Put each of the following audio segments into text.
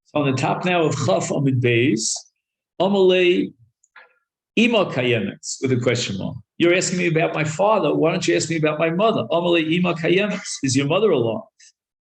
So on the top now of Chaf Amid Beis, Amalei Ima Kayemetz, with a question mark. You're asking me about my father. Why don't you ask me about my mother? Amalei Ima Kayemetz. Is your mother alive?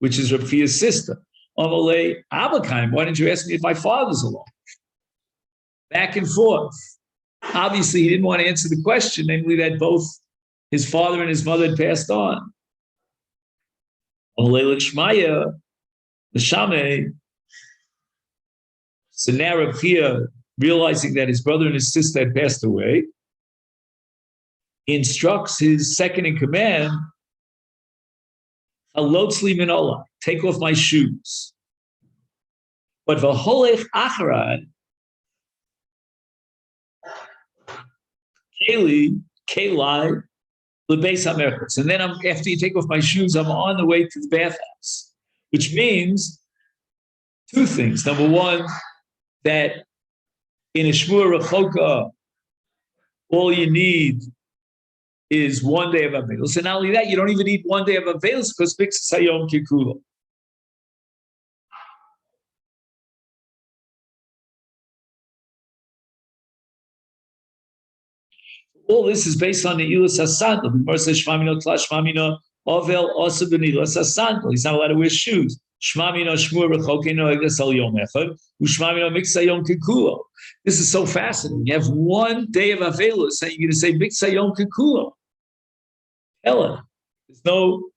Which is Rafia's sister. Amalei Abakaim. Why didn't you ask me if my father's alive? Back and forth. Obviously, he didn't want to answer the question, namely that both his father and his mother had passed on. Amalei L'Shmaya, L'Shameh. So now Rabchia, realizing that his brother and his sister had passed away, he instructs his second in command, Halotzli min olah, take off my shoes. But v'holech acharad, Kelai, lebeis hamerchos. And then after you take off my shoes, I'm on the way to the bathhouse, which means two things. Number one, that in a shmur rechoka, all you need is 1 day of Avelos. And not only that, you don't even need 1 day of Avelos because Bixas Hayom Kikulo. All this is based on the Ilas Hasandal. The Gemara says, Shmamino Tla Shmamino Ovel Osa B'Nilas Hasandal. He's not allowed to wear shoes. Shmamino Shmur Rechokeno Egles Al Yom Echad. Ushmamino Miksa Yom Kikulo. This is so fascinating. You have 1 day of Avelos, and you're going to say Miksa Yom Kikulo. Ella. There's no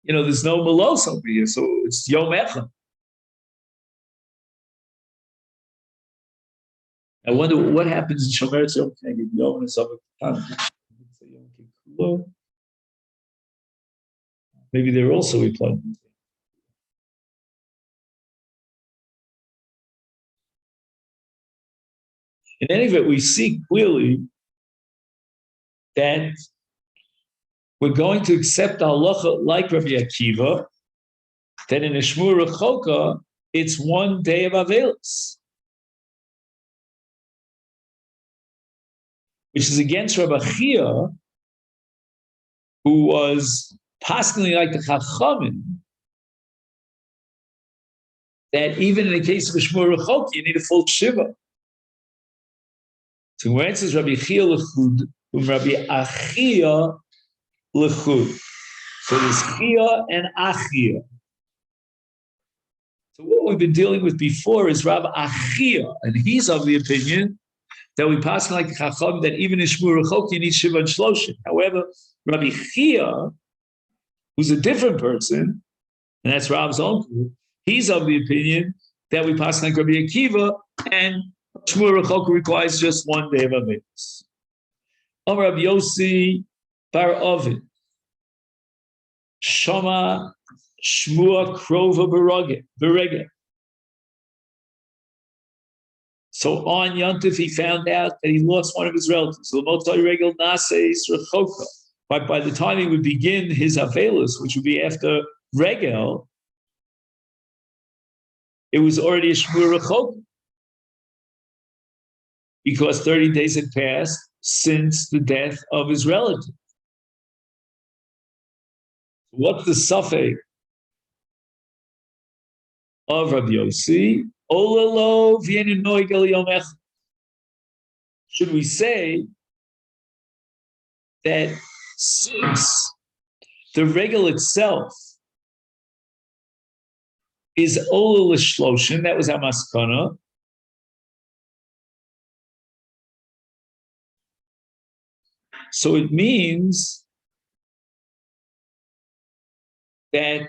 Melos over here, so it's Yom Echad. I wonder what happens in Shomer Yom Keged Yom and Katan. Maybe they're also replying. In any event, we see clearly that we're going to accept the halacha like Rabbi Akiva, that in a Shmur Rechoka, it's 1 day of Avelos, which is against Rabbi Chia, who was possibly like the Chachamim, that even in the case of a Shmur Rechoka, you need a full Shiva. So when it says Rabbi Chia L'chud, Rabbi Achia L'chud. So there's Chia and Achia. So what we've been dealing with before is Rabbi Achia, and he's of the opinion that we pass like Chacham that even in Shmur Rechoka you need Shiva and Shloshim. However, Rabbi Chia, who's a different person, and that's Rab's uncle, he's of the opinion that we pass like Rabbi Akiva, and Shmur Rechoka requires just 1 day of Avelos. Amar Rabbi Yossi bar Ovid, Shama Shmua Krova Berege. So on Yontif, he found out that he lost one of his relatives. But by the time he would begin his Avelos, which would be after Regel, it was already a Shmur Rechoka, because 30 days had passed since the death of his relative. What's the suffix of Rabbi Yossi? Olalo v'yenu noig el yom echad. Should we say that since the regel itself is Ola l'shloshin, that was our maskana, so it means that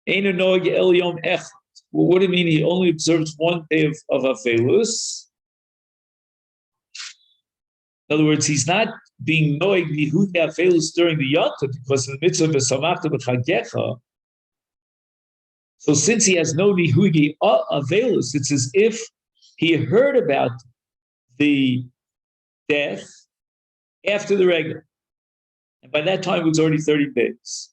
Einu Noeg El Yom Echad. Well, what do you mean he only observes 1 day of Avelus? In other words, he's not being Noeg Nihudi Avelus during the Yontif, because in the mitzvah of Samachta B'Chagecha. So since he has no Nihudi Avelus, it's as if he heard about the death after the regular. And by that time, it was already 30 days.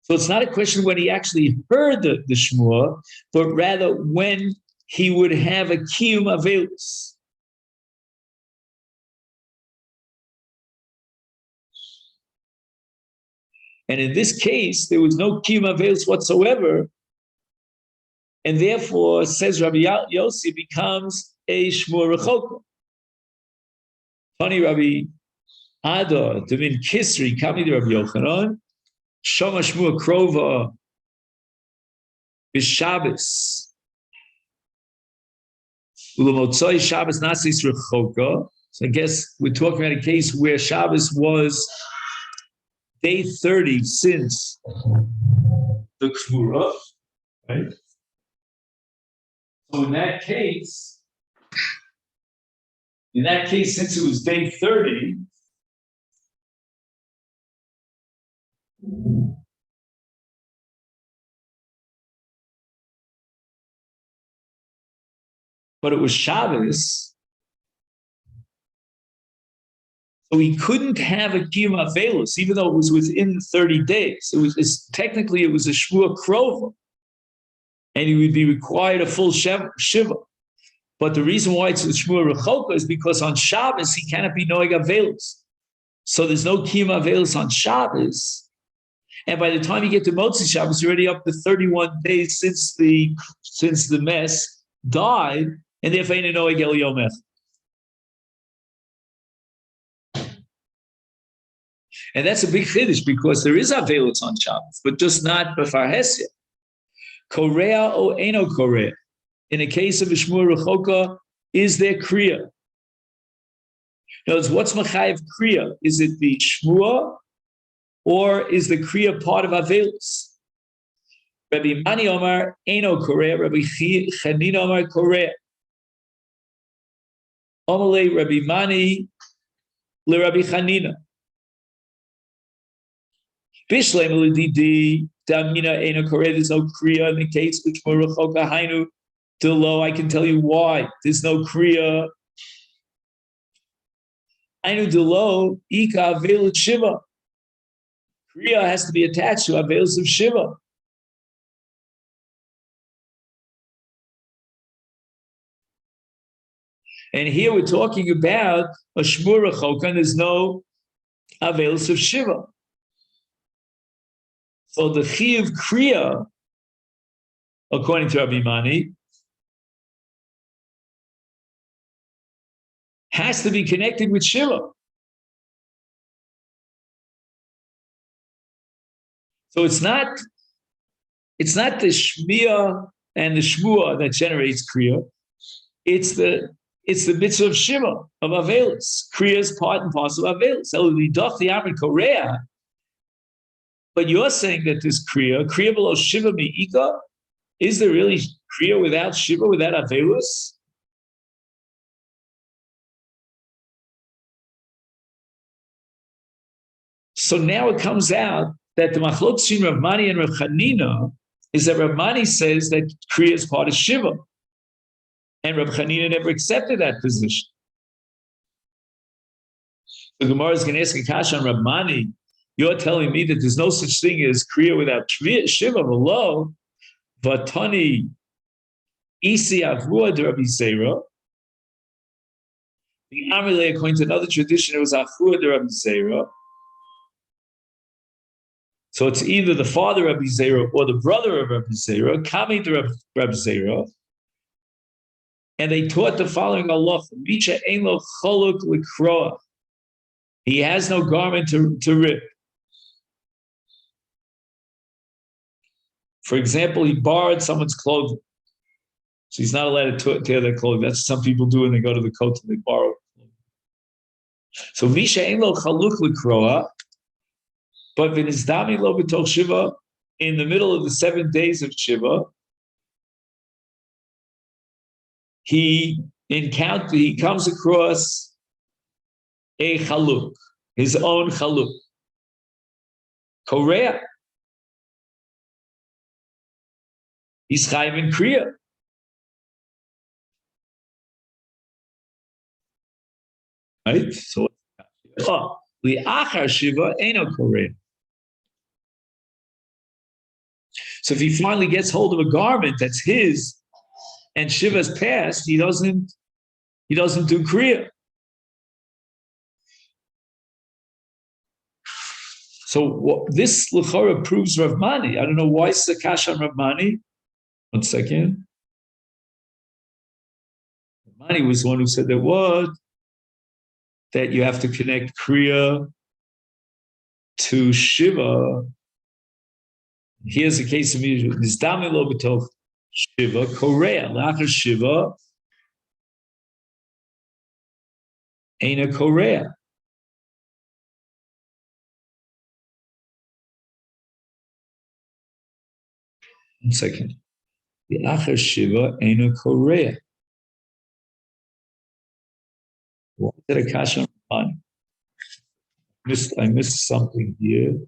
So it's not a question when he actually heard the Shmua, but rather when he would have a Kiyum Avelus. And in this case, there was no kiyum aveilus whatsoever. And therefore, says Rabbi Yossi, becomes a shmur rechoka. Funny Rabbi Ada, Devin Kisri, Kami Rabbi Yochanan, Shoma Shmur Krova, B'Shabbos, Ulemotzoi Shabbos Nasis Rechoka. So I guess we're talking about a case where Shabbos was day 30 since the Kfura, right? So in that case, since it was day 30, but it was Shabbos, so he couldn't have a kiyum avelus, even though it was within 30 days. Technically it was a shvua krova, and he would be required a full shiva. But the reason why it's a shvua rechoka is because on Shabbos he cannot be noeg avelus. So there's no kiyum avelus on Shabbos. And by the time you get to Motzi Shabbos, you're already up to 31 days since the mess died, and therefore ain't no egel yomech. And that's a big chiddush because there is avelus on Shabbos, but just not b'far hesya. Korea o eno korea. In the case of a shmur rechoka, is there kriya? In other words, what's machayev kriya? Is it the shmua, or is the kriya part of avelus? Rabbi Mani Omar eno korea. Rabbi Chanina Omar korea. Omalei Rabbi Mani le Rabbi Chanina. Bishlem l'didi damina eno korea. There's no kriya in the case which moruchoka hainu delo. I can tell you why. There's no kriya. Hainu delo ika avelut shiva. Kriya has to be attached to avelus of shiva. And here we're talking about a shmur rechoka, and there's no avelus of shiva. So the chiyuv kriya, according to Rabbi Mani, has to be connected with shiva. So it's not the shmiyah and the shmua that generates kriya. It's the mitzvah of shiva, of avelus. Kriya is part and parcel of avelus. But you're saying that this kriya below shiva mi'ika, is there really kriya without shiva, without avelus? So now it comes out that the machlok between Rav Mani and Rav Chanina is that Rav Mani says that kriya is part of shiva, and Rav Chanina never accepted that position. The Gemara is going to ask a kasha on Rav Mani. You're telling me that there's no such thing as kriya without shiva below. Vatani isi avua de Rabbi Zera. The Amalei, according to another tradition, it was avua de Rabbi Zera. So it's either the father of Rabbi Zera or the brother of Rabbi Zera, coming to Rabbi Zera, and they taught the following halacha: Misha ein lo choluk likroa. He has no garment to rip. For example, he borrowed someone's clothing, so he's not allowed to tear their clothing. That's what some people do when they go to the kotel, they borrow. So Misha ein lo choluk likroa. But v'nizdami lo b'toch Shiva, in the middle of the 7 days of Shiva, he comes across a chaluk, his own chaluk. Korea. He's chayiv in kriya. Right? So, li'achar Shiva eno Korea. So if he finally gets hold of a garment that's his, and Shiva's passed, he doesn't do kriya. So this L'chora proves Rav Mani. I don't know why it's the Kash on Rav Mani. 1 second. Rav Mani was the one who said that what? That you have to connect Kriya to Shiva. Here's a case of Nizdamilo b'toch Shiva, Korea, Lachar Shiva, ain't a Korea. One second. The Achar Shiva ain't a Korea. What did a Kasha on? I missed something here.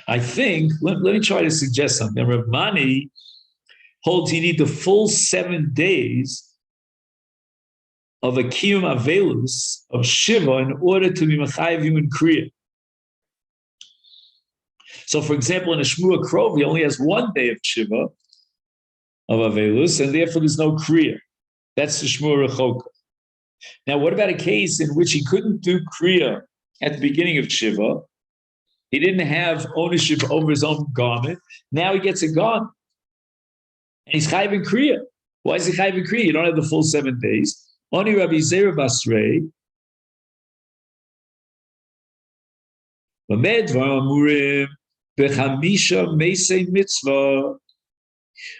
I think, let me try to suggest something. Rav Mani holds you need the full 7 days of a Kiyum Avelus of Shiva in order to be Machayev you in Kriya. So, for example, in a Shmua Krov, he only has 1 day of Shiva, of Avelus, and therefore there's no Kriya. That's the Shmua Rechoka. Now, what about a case in which he couldn't do Kriya at the beginning of Shiva? He didn't have ownership over his own garment. Now he gets a garment. And he's Chayiv in Kriya. Why is he Chayiv in Kriya? You don't have the full 7 days. Only Rabbi Zera Basrei. Moed v'amurim b'chamisha meisei mitzvah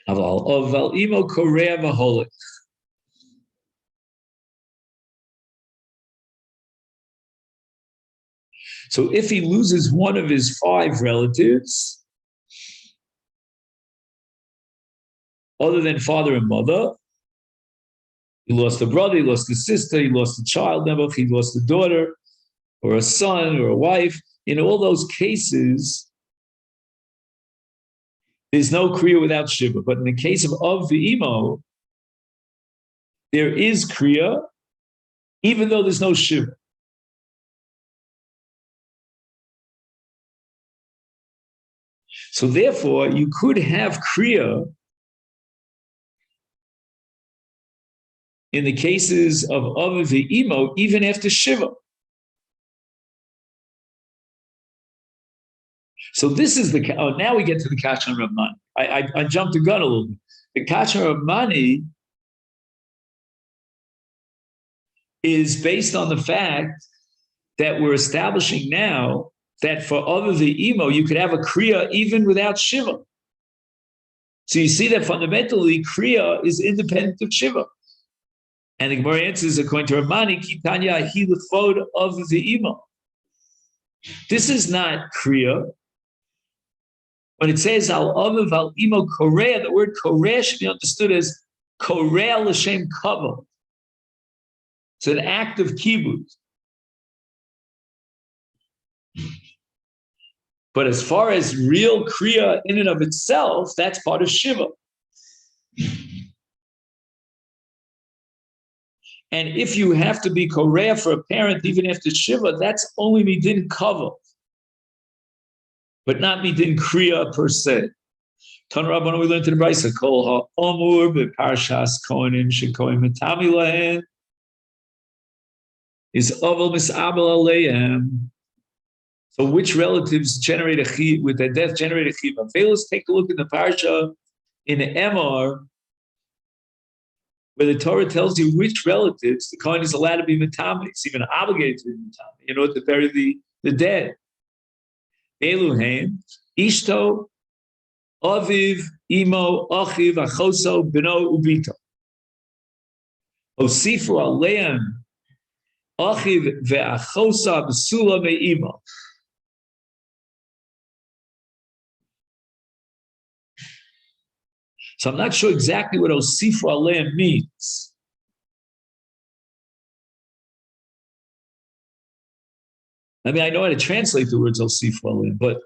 aval imo korea v'holech. So if he loses one of his 5 relatives, other than father and mother, he lost a brother, he lost a sister, he lost a child, he lost a daughter, or a son, or a wife. In all those cases, there's no Kriya without Shiva. But in the case of V'imo, there is Kriya, even though there's no Shiva. So therefore, you could have Kriya in the cases of V'imo, even after Shiva. So this is now we get to the Kasha on Rav Mani. I jumped the gun a little bit. The Kasha on Rav Mani is based on the fact that we're establishing now that for V'imo, you could have a Kriya even without Shiva. So you see that fundamentally Kriya is independent of Shiva. And the Gemara answers, according to Rav Mani, Kitanya hi l'chod V'imo. This is not Kriya. When it says al aviv al imo korea, the word korea should be understood as korea l'shem kavod. It's an act of kibbutz. But as far as real kriya in and of itself, that's part of Shiva. And if you have to be korea for a parent even after Shiva, that's only midin kavod, but not midin kriya per se. Tan Rabbanan, we learned in the Brisa, kol ha'omur beparshas kohanim shekoim metami lahen is oval misabel aleihem. So which relatives generate a chiv, with their death generate a chiv? Let's take a look in the parsha in the Emor, where the Torah tells you which relatives the Kohen is allowed to be metami. It's even obligated to be metami in order to bury the dead. Eluhem, Ishto, Aviv, Imo, Achiv, Achoso, Beno, Ubito. Osifu Aleim, Achiv, Ve'achosa, Besula, Me'imo. So I'm not sure exactly what Osifu Aleim means. I mean, I know how to translate the words Osifu Aleim, but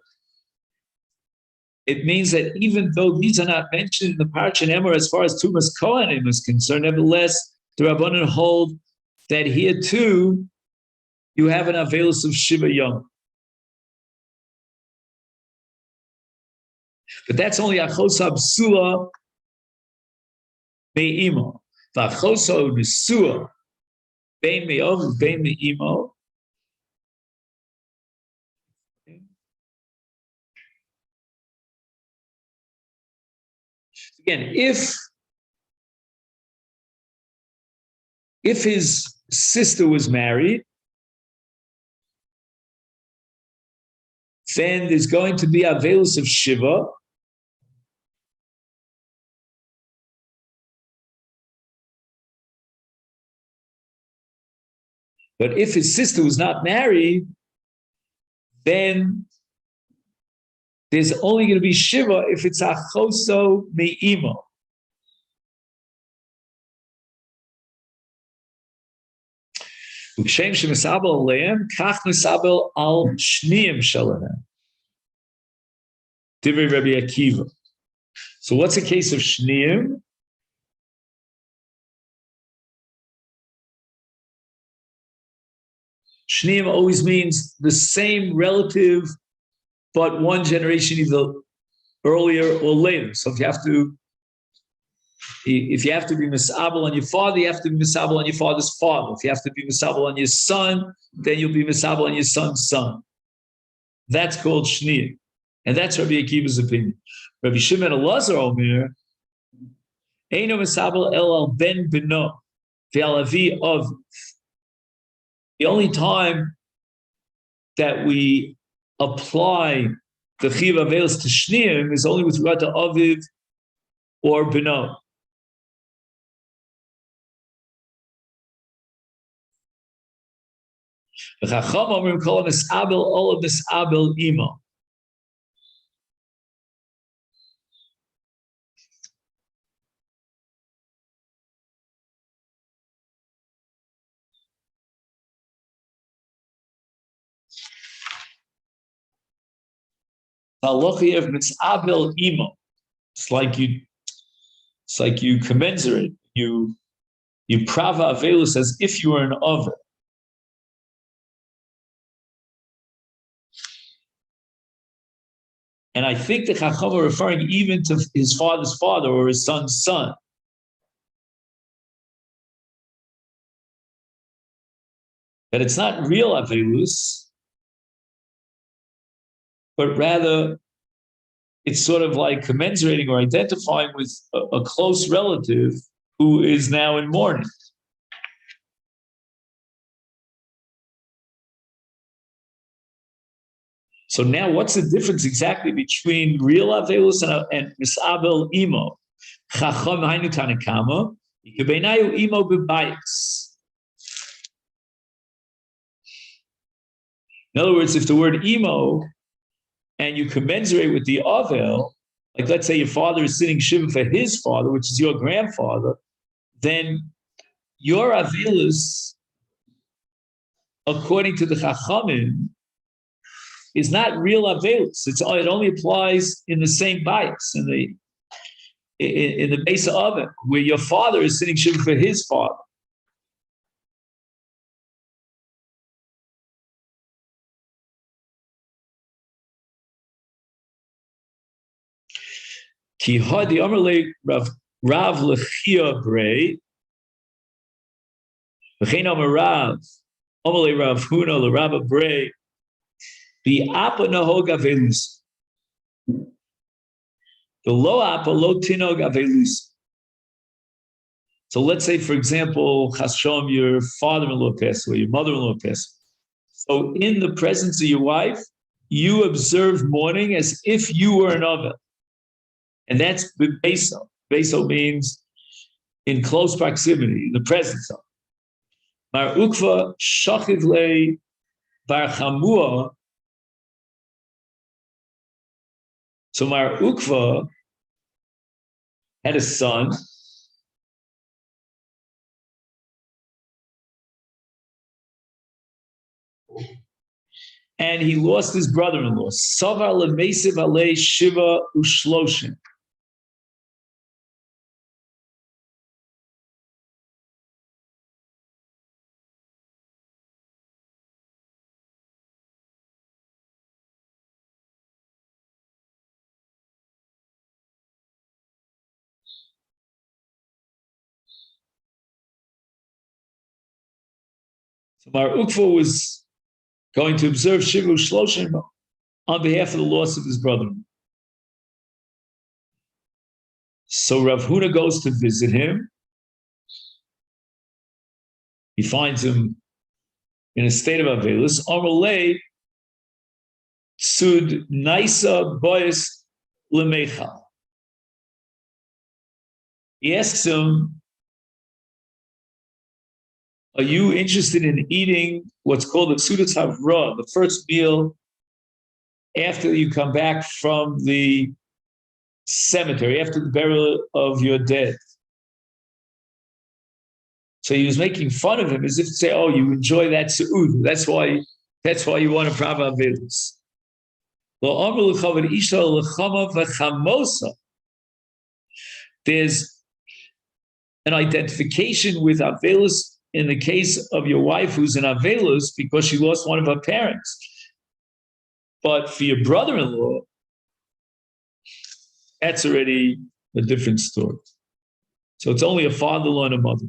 it means that even though these are not mentioned in the Parsha Emor as far as Tumas Kohanim is concerned, nevertheless, the Rabbanan hold that here too, you have an Avelus of Shiva Yom. But that's only achosa psula me'imo. V'achosa nesua bein me'ov bein me'imo. Again, if his sister was married, then there's going to be avelus of shiva. But if his sister was not married, then there's only going to be shiva if it's achoso me'imo. Ukshem shemisabel aleim, kach misabel al shniyim shalahem. Divrei Rabbi Akiva. So what's a case of shniyim? Shniyim always means the same relative, but one generation either earlier or later. So if you have to be misabel on your father, you have to be misabel on your father's father. If you have to be misabel on your son, then you'll be misabel on your son's son. That's called shniyim. And that's Rabbi Akiva's opinion. Rabbi Shimon Elazar Omer, Eino misabel el al ben beno, ve'al avi of. The only time that we apply the chiv avelis to shniyim is only with regard to aviv or beno. The Chacham Omrim kol misabel ol misabel imo. Halachi of misabel imo. It's like you commensurate. You prava avelus as if you were an oven. And I think the Chacham are referring even to his father's father or his son's son. That it's not real avelus, but rather it's sort of like commensurating or identifying with a close relative who is now in mourning. So now what's the difference exactly between real avelus and misabel imo? Chacham hainu tanakama, ikebeinayu imo bebayis. In other words, if the word imo and you commensurate with the avel, like let's say your father is sitting shiva for his father, which is your grandfather, then your avelus, according to the Chachamim, is not real avelus. It only applies in the same bias, in the base of it, where your father is sitting shiva for his father. Ki hadi amarle Rav Lechia Brei, v'chein amar Rav, amarle Rav Huna l'Rav Brei, the apa nahog avelus. The lo apa lo tinog avelus. So let's say, for example, Chashom, your father-in-law passed away, your mother-in-law passed away. So in the presence of your wife, you observe mourning as if you were an oven. And that's beso. Beso means in close proximity, in the presence of. Mar ukva shachiv le bar chamua. So Mar Ukva had a son, and he lost his brother-in-law. Savar lemesiv alei shiva ushloshim. Mar Ukva was going to observe Shiva Shloshim on behalf of the loss of his brother. So Rav Huna goes to visit him. He finds him in a state of Avelus. Amalei Sud Naisa Bois Lemecha. He asks him, are you interested in eating what's called the Sudas Havra, the first meal after you come back from the cemetery, after the burial of your dead? So he was making fun of him as if to say, oh, you enjoy that Su'ud. That's why you want to Prava Avelus. There's an identification with Avelus in the case of your wife who's in Avelus because she lost one of her parents. But for your brother-in-law, that's already a different story. So it's only a father-in-law and a mother.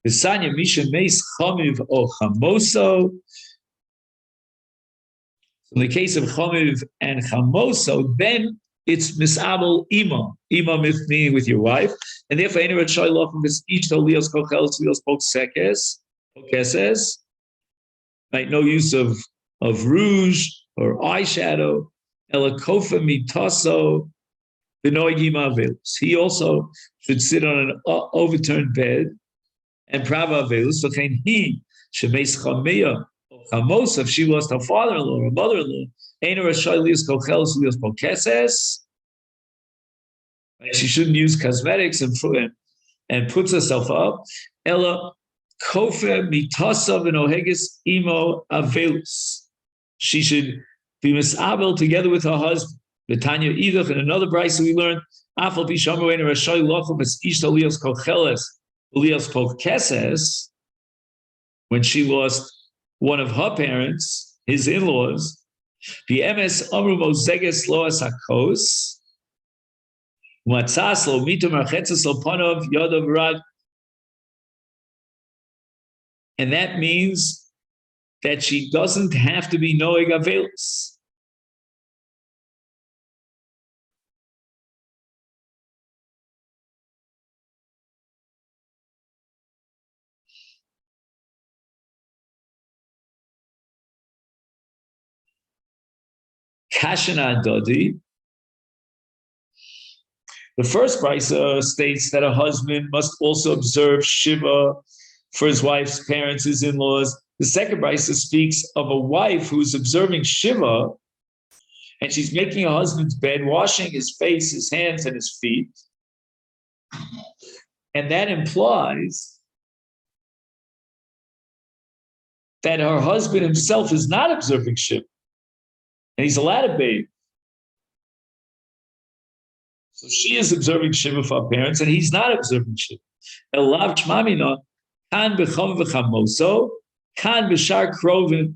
Sanya Misha Meis Chamiv or Chamoso. In the case of Chamiv and Chamoso, then it's Misabel Ima. Ima meaning with your wife. And therefore, any Red Shai Lochem is each Lios Kocheles, Lios Pokeses. Right? No use of rouge or eyeshadow. Elakofa Mitaso, Benoig Ima Avelus. He also should sit on an overturned bed and Prava Avelus. So can he, Shemeis Chameya, Chamos, if she lost her father-in-law or mother-in-law, she shouldn't use cosmetics and puts herself up. Ella kofe mitasav and ohegis imo avelus. She should be misabel together with her husband. The Tanya Idach and another brayso we learned. Afal pishamu ena rashay lochem es ishta lios kocheles lios pokeses. When she lost one of her parents, his in-laws, the MS Amru Mozeges Loas Hakos, Matzas Lo Mitum Archetzes Lo Panov Yodov Rad. And that means that she doesn't have to be Noeg Avelus. Kashana Dodi. The first brisa states that a husband must also observe Shiva for his wife's parents, his in-laws. The second brisa speaks of a wife who's observing Shiva, and she's making a husband's bed, washing his face, his hands, and his feet. And that implies that her husband himself is not observing Shiva. And he's allowed to bathe. So she is observing Shiva for her parents, and he's not observing Shiva. Elav Shmamina, Kan Becham V'chamoso, Kan B'shar Krovin.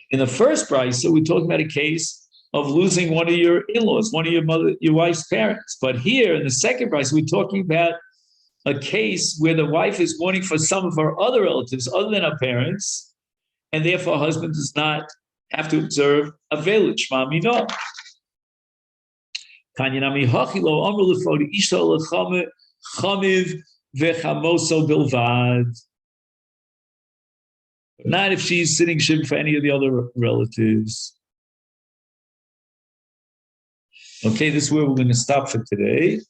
In the first brisa, we're talking about a case of losing one of your in-laws, one of your wife's parents. But here, in the second brisa, we're talking about a case where the wife is mourning for some of her other relatives other than her parents, and therefore her husband does not have to observe a village. Ma'amino. Kanyanami hachilo amru lefodi isha lechamiv vechamoso bilvad. Not if she's sitting shiva for any of the other relatives. Okay, this is where we're going to stop for today.